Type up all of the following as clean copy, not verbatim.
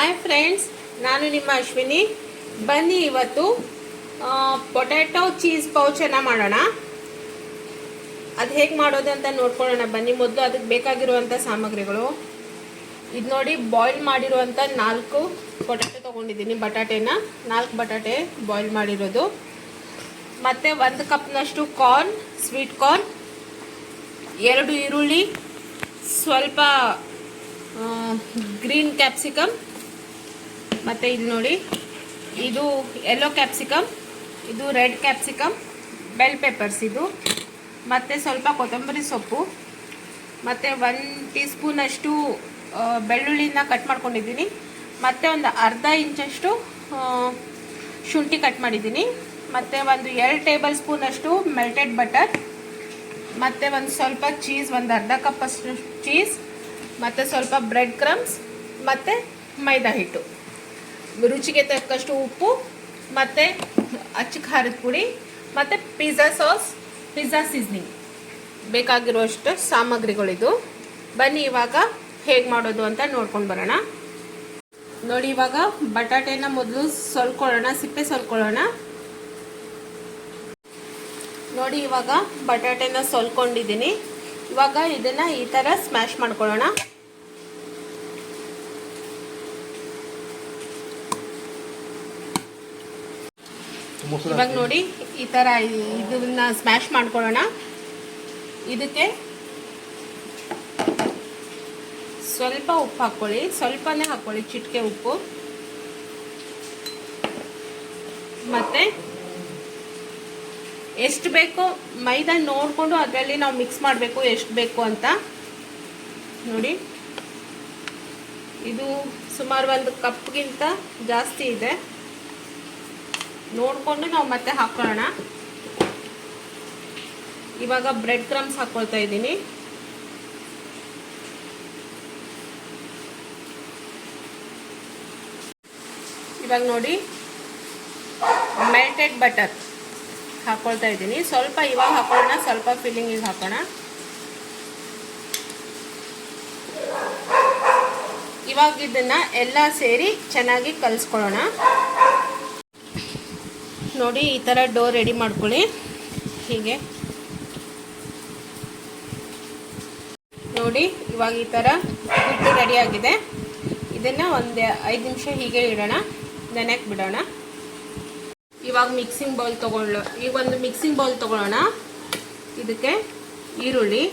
Hi friends, ನಾನು ನಿಮ್ಮ ಅಶ್ವಿನಿ. ಬನ್ನಿ ಇವತ್ತು ಪೊಟ್ಯಾಟೊ ಚೀಸ್ ಪೌಚನ್ನು ಮಾಡೋಣ. ಅದು ಹೇಗೆ ಮಾಡೋದು ಅಂತ ನೋಡ್ಕೊಳ್ಳೋಣ ಬನ್ನಿ. ಮೊದಲು ಅದಕ್ಕೆ ಬೇಕಾಗಿರುವಂಥ ಸಾಮಗ್ರಿಗಳು ಇದು ನೋಡಿ. ಬಾಯ್ಲ್ ಮಾಡಿರುವಂಥ 4 ಪೊಟ್ಯಾಟೊ ತೊಗೊಂಡಿದ್ದೀನಿ. ಬಟಾಟೆನ 4 ಬಟಾಟೆ ಬಾಯ್ಲ್ ಮಾಡಿರೋದು, ಮತ್ತು 1 ಕಪ್ನಷ್ಟು ಕಾರ್ನ್, ಸ್ವೀಟ್ ಕಾರ್ನ್, 2 ಈರುಳ್ಳಿ, ಸ್ವಲ್ಪ ಗ್ರೀನ್ ಕ್ಯಾಪ್ಸಿಕಮ್, ಮತ್ತು ಇದು ನೋಡಿ, ಇದು ಯೆಲ್ಲೋ ಕ್ಯಾಪ್ಸಿಕಮ್, ಇದು ರೆಡ್ ಕ್ಯಾಪ್ಸಿಕಮ್, ಬೆಲ್ ಪೆಪ್ಪರ್ಸ್ ಇದು, ಮತ್ತು ಸ್ವಲ್ಪ ಕೊತ್ತಂಬರಿ ಸೊಪ್ಪು, ಮತ್ತು 1 ಟೀ ಸ್ಪೂನಷ್ಟು ಬೆಳ್ಳುಳ್ಳಿನ ಕಟ್ ಮಾಡ್ಕೊಂಡಿದ್ದೀನಿ, ಮತ್ತು ಒಂದು ಅರ್ಧ ಇಂಚಷ್ಟು ಶುಂಠಿ ಕಟ್ ಮಾಡಿದ್ದೀನಿ, ಮತ್ತು ಒಂದು 2 ಟೇಬಲ್ ಸ್ಪೂನಷ್ಟು ಮೆಲ್ಟೆಡ್ ಬಟರ್, ಮತ್ತು ಒಂದು ಸ್ವಲ್ಪ ಚೀಸ್, ಒಂದು ಅರ್ಧ ಕಪ್ಪಷ್ಟು ಚೀಸ್, ಮತ್ತು ಸ್ವಲ್ಪ ಬ್ರೆಡ್ ಕ್ರಮ್ಸ್, ಮತ್ತು ಮೈದಾ ಹಿಟ್ಟು, ರುಚಿಗೆ ತಕ್ಕಷ್ಟು ಉಪ್ಪು, ಮತ್ತು ಅಚ್ಚ ಖಾರದ ಪುಡಿ, ಮತ್ತು ಪಿಜ್ಜಾ ಸಾಸ್, ಪಿಜ್ಜಾ ಸೀಸನಿಂಗ್ ಬೇಕಾಗಿರುವಷ್ಟು ಸಾಮಗ್ರಿಗಳಿದು. ಬನ್ನಿ ಇವಾಗ ಹೇಗೆ ಮಾಡೋದು ಅಂತ ನೋಡ್ಕೊಂಡು ಬರೋಣ. ನೋಡಿ, ಇವಾಗ ಬಟಾಟೆನ ಮೊದಲು ಸೊಲ್ಕೊಳ್ಳೋಣ, ಸಿಪ್ಪೆ ಸೊಲ್ಕೊಳ್ಳೋಣ. ನೋಡಿ, ಇವಾಗ ಬಟಾಟೆನ ಸೊಲ್ಕೊಂಡಿದ್ದೀನಿ. ಇವಾಗ ಇದನ್ನು ಈ ಥರ ಸ್ಮ್ಯಾಶ್ ಮಾಡ್ಕೊಳ್ಳೋಣ. ಇವಾಗ ನೋಡಿ, ಈ ಥರ ಇದನ್ನ ಸ್ಮ್ಯಾಶ್ ಮಾಡ್ಕೊಳ್ಳೋಣ. ಇದಕ್ಕೆ ಸ್ವಲ್ಪ ಉಪ್ಪು ಹಾಕ್ಕೊಳ್ಳಿ, ಸ್ವಲ್ಪನೇ ಹಾಕ್ಕೊಳ್ಳಿ, ಚಿಟಿಕೆ ಉಪ್ಪು, ಮತ್ತು ಎಷ್ಟು ಬೇಕೋ ಮೈದಾ ನೋಡಿಕೊಂಡು ಅದರಲ್ಲಿ ನಾವು ಮಿಕ್ಸ್ ಮಾಡಬೇಕು, ಎಷ್ಟು ಬೇಕು ಅಂತ. ನೋಡಿ, ಇದು ಸುಮಾರು 1 ಕಪ್ಗಿಂತ ಜಾಸ್ತಿ ಇದೆ, ನೋಡಿಕೊಂಡು ನಾವು ಮತ್ತೆ ಹಾಕೊಳ್ಳೋಣ. ಇವಾಗ ಬ್ರೆಡ್ ಕ್ರಮ್ಸ್ ಹಾಕ್ಕೊಳ್ತಾ ಇದ್ದೀನಿ. ಇವಾಗ ನೋಡಿ, ಮೆಲ್ಟೆಡ್ ಬಟರ್ ಹಾಕ್ಕೊಳ್ತಾ ಇದ್ದೀನಿ. ಸ್ವಲ್ಪ ಇವಾಗ ಹಾಕೊಳ್ಳೋಣ, ಸ್ವಲ್ಪ ಫಿಲ್ಲಿಂಗಿಗೆ ಹಾಕೋಣ. ಇವಾಗ ಇದನ್ನು ಎಲ್ಲ ಸೇರಿ ಚೆನ್ನಾಗಿ ಕಲಿಸ್ಕೊಳ್ಳೋಣ. ನೋಡಿ, ಈ ಥರ ಡೋ ರೆಡಿ ಮಾಡ್ಕೊಳ್ಳಿ. ಹೀಗೆ ನೋಡಿ, ಇವಾಗ ಈ ಥರ ಹಿಟ್ಟು ರೆಡಿಯಾಗಿದೆ. ಇದನ್ನು ಒಂದು 5 ನಿಮಿಷ ಹೀಗೆ ಇಡೋಣ, ನೆನೆಯಕ್ಕೆ ಬಿಡೋಣ. ಇವಾಗ ಮಿಕ್ಸಿಂಗ್ ಬೌಲ್ ಈಗ ಒಂದು ಮಿಕ್ಸಿಂಗ್ ಬೌಲ್ ತೊಗೊಳ್ಳೋಣ. ಇದಕ್ಕೆ ಈರುಳ್ಳಿ,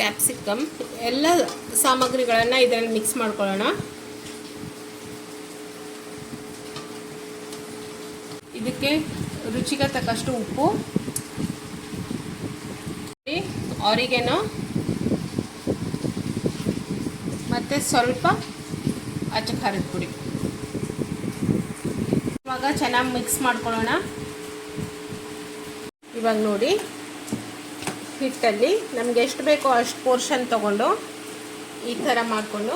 ಕ್ಯಾಪ್ಸಿಕಮ್, ಎಲ್ಲ ಸಾಮಗ್ರಿಗಳನ್ನು ಇದರಲ್ಲಿ ಮಿಕ್ಸ್ ಮಾಡ್ಕೊಳ್ಳೋಣ. ಇದಕ್ಕೆ ರುಚಿಗೆ ತಕ್ಕಷ್ಟು ಉಪ್ಪು, ಆರಿಗೆನೋ, ಮತ್ತು ಸ್ವಲ್ಪ ಅಚ್ಚ ಖಾರದ ಪುಡಿ. ಇವಾಗ ಚೆನ್ನಾಗಿ ಮಿಕ್ಸ್ ಮಾಡ್ಕೊಳ್ಳೋಣ. ಇವಾಗ ನೋಡಿ, ಹಿಟ್ಟಲ್ಲಿ ನಮಗೆ ಎಷ್ಟು ಬೇಕೋ ಅಷ್ಟು ಪೋರ್ಷನ್ ತೊಗೊಂಡು ಈ ಥರ ಮಾಡಿಕೊಂಡು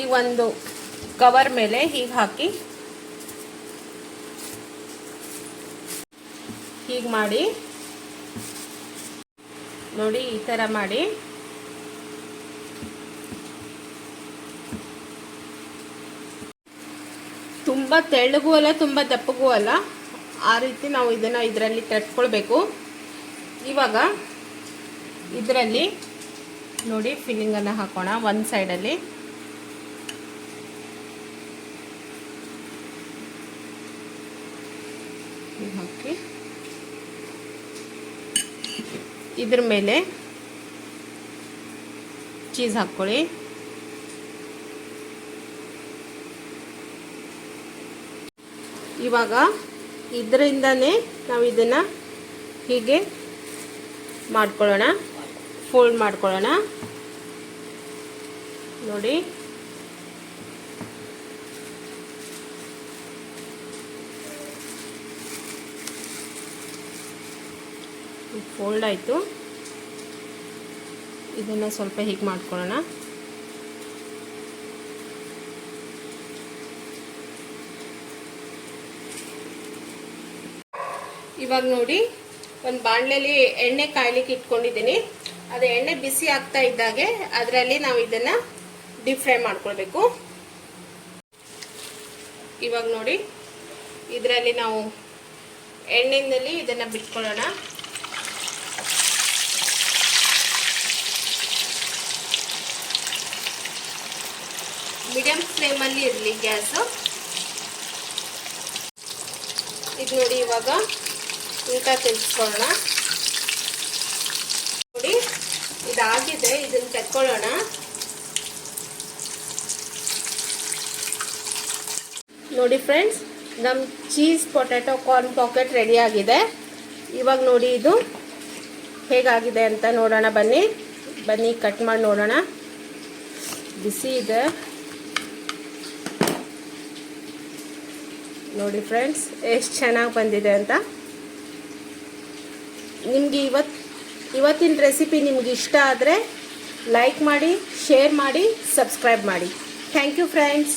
ಈ ಒಂದು ಕವರ್ ಮೇಲೆ ಹೀಗೆ ಹಾಕಿ ಹೀಗೆ ಮಾಡಿ ನೋಡಿ, ಈ ಥರ ಮಾಡಿ ತುಂಬ ತೆಳ್ಳಗೂ ಅಲ್ಲ, ತುಂಬ ದಪ್ಪಗೂ ಅಲ್ಲ, ಆ ರೀತಿ ನಾವು ಇದನ್ನು ಇದರಲ್ಲಿ ತಟ್ಕೊಳ್ಬೇಕು. ಇವಾಗ ಇದರಲ್ಲಿ ನೋಡಿ ಫಿಲ್ಲಿಂಗನ್ನು ಹಾಕೋಣ. ಒಂದು ಸೈಡಲ್ಲಿ ಹಾಕಿ ಇದ್ರ ಮೇಲೆ ಚೀಸ್ ಹಾಕ್ಕೊಳ್ಳಿ. ಇವಾಗ ಇದರಿಂದನೇ ನಾವು ಇದನ್ನು ಹೀಗೆ ಮಾಡ್ಕೊಳ್ಳೋಣ, ಫೋಲ್ಡ್ ಮಾಡ್ಕೊಳ್ಳೋಣ. ನೋಡಿ, ಫೋಲ್ಡ್ ಆಯಿತು. ಇದನ್ನು ಸ್ವಲ್ಪ ಹೀಗೆ ಮಾಡ್ಕೊಳ್ಳೋಣ. ಇವಾಗ ನೋಡಿ ಒಂದು ಬಾಣಲೆಯಲ್ಲಿ ಎಣ್ಣೆ ಕಾಯಲಿಕ್ಕೆ ಇಟ್ಕೊಂಡಿದ್ದೀನಿ. ಅದು ಎಣ್ಣೆ ಬಿಸಿ ಆಗ್ತಾ ಇದ್ದಾಗೆ ಅದರಲ್ಲಿ ನಾವು ಇದನ್ನು ಡೀಪ್ ಫ್ರೈ ಮಾಡ್ಕೊಳ್ಬೇಕು. ಇವಾಗ ನೋಡಿ ಇದರಲ್ಲಿ ನಾವು ಎಣ್ಣೆಯಲ್ಲಿ ಇದನ್ನು ಬಿಟ್ಕೊಳ್ಳೋಣ. ಮೀಡಿಯಂ ಫ್ಲೇಮಲ್ಲಿ ಇರಲಿ ಗ್ಯಾಸು. ಇದು ನೋಡಿ ಇವಾಗ ಊಟ ತಿರ್ಸ್ಕೊಳ್ಳೋಣ. ನೋಡಿ ಇದಾಗಿದೆ, ಇದನ್ನು ತೆಕ್ಕೊಳ್ಳೋಣ. ನೋಡಿ ಫ್ರೆಂಡ್ಸ್, ನಮ್ಮ cheese potato corn pocket ready ಆಗಿದೆ. ಇವಾಗ ನೋಡಿ ಇದು ಹೇಗಾಗಿದೆ ಅಂತ ನೋಡೋಣ. ಬನ್ನಿ ಕಟ್ ಮಾಡಿ ನೋಡೋಣ. ಬಿಸಿ ಇದೆ ನೋಡಿ ಫ್ರೆಂಡ್ಸ್, ಎಷ್ಟು ಚೆನ್ನಾಗಿ ಬಂದಿದೆ ಅಂತ. ನಿಮಗೆ ಇವತ್ತಿನ ರೆಸಿಪಿ ನಿಮ್ಗೆ ಇಷ್ಟ ಆದರೆ ಲೈಕ್ ಮಾಡಿ, ಶೇರ್ ಮಾಡಿ, ಸಬ್ಸ್ಕ್ರೈಬ್ ಮಾಡಿ. Thank you friends.